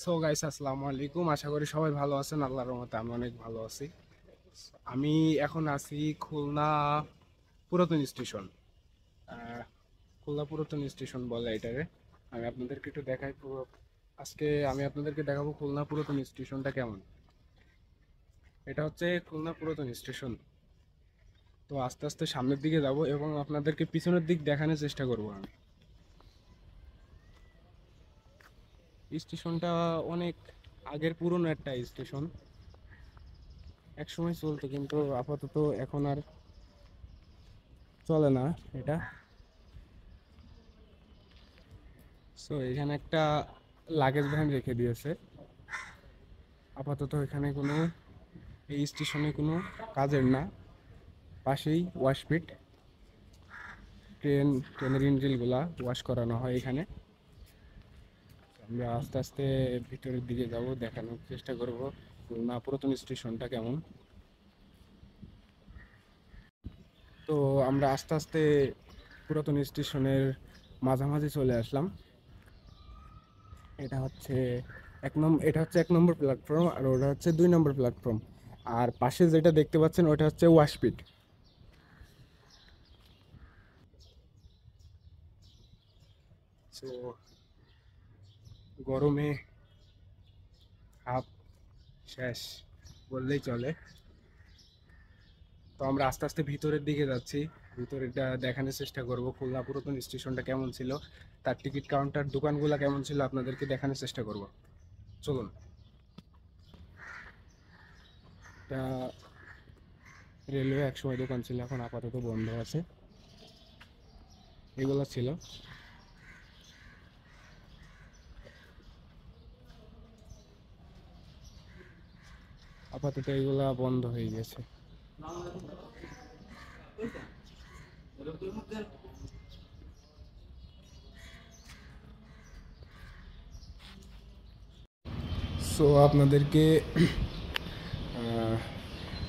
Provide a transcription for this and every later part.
So guys, আসসালামু আলাইকুম। আশা করি সবাই ভালো আছেন। আল্লাহর রহমতে আমি অনেক ভালো আছি। আমি এখন আছি খুলনা পুরাতন স্টেশন। আহ, খুলনা পুরাতন স্টেশন বলে এটারে। আমি আপনাদেরকে একটু দেখাই পুরো। আজকে আমি আপনাদেরকে দেখাবো খুলনা পুরাতন স্টেশনটা কেমন। এটা হচ্ছে খুলনা পুরাতন স্টেশন। তো আস্তে আস্তে সামনের দিকে যাব এবং আপনাদেরকে পিছনের দিক দেখানোর চেষ্টা করব আমি। স্টেশনটা অনেক আগের পুরনো একটা স্টেশন। এক সময় চলতো, কিন্তু আপাতত এখন আর চলে না এটা। সো এখানে একটা লাগেজ ভ্যান রেখে দিয়েছে। আপাতত এখানে কোনো, এই স্টেশনে কোনো কাজের না। পাশেই ওয়াশপিট, ট্রেনের ইঞ্জিনগুলা ওয়াশ করানো হয় এখানে। আমরা আস্তে আস্তে ভিতরের দিকে যাব, দেখানোর চেষ্টা করব খুলনা পুরাতন স্টেশনটা কেমন। তো আমরা আস্তে আস্তে পুরাতন স্টেশনের মাঝামাঝি চলে আসলাম। এটা হচ্ছে 1 নম্বর প্ল্যাটফর্ম, আর ওটা হচ্ছে 2 নম্বর প্ল্যাটফর্ম। আর পাশে যেটা দেখতে পাচ্ছেন ওটা হচ্ছে ওয়াশপিট। তো গরমে হাফ শেষ বললেই চলে। তো আমরা আস্তে আস্তে ভিতরের দিকে যাচ্ছি। ভিতরেরটা দেখানোর চেষ্টা করব খুলনা পুরাতন স্টেশনটা কেমন ছিল, তার টিকিট কাউন্টার দোকানগুলো কেমন ছিল আপনাদেরকে দেখানোর চেষ্টা করব। চলুন। এটা রেলওয়ে একসময় দোকান ছিল, এখন আপাতত বন্ধ আছে। এগুলো ছিল। আপাতত এগুলা বন্ধ হয়ে গেছে। সো আপনাদেরকে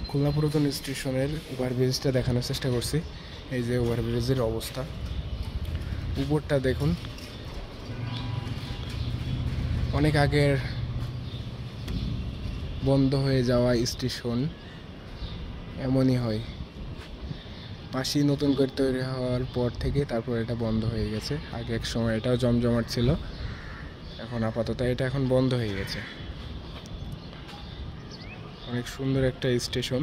খুলনা পুরাতন স্টেশনের ওভারব্রিজটা দেখানোর চেষ্টা করছি। এই যে ওভারব্রিজের অবস্থা, উপরটা দেখুন। অনেক আগের বন্ধ হয়ে যাওয়া স্টেশন এমনই হয়। পাশেই নতুন করে তৈরি হওয়ার পর থেকে তারপর এটা বন্ধ হয়ে গেছে। আগে এক সময় এটাও জমজমাট ছিল, এখন আপাতত এটা এখন বন্ধ হয়ে গেছে। অনেক সুন্দর একটা স্টেশন।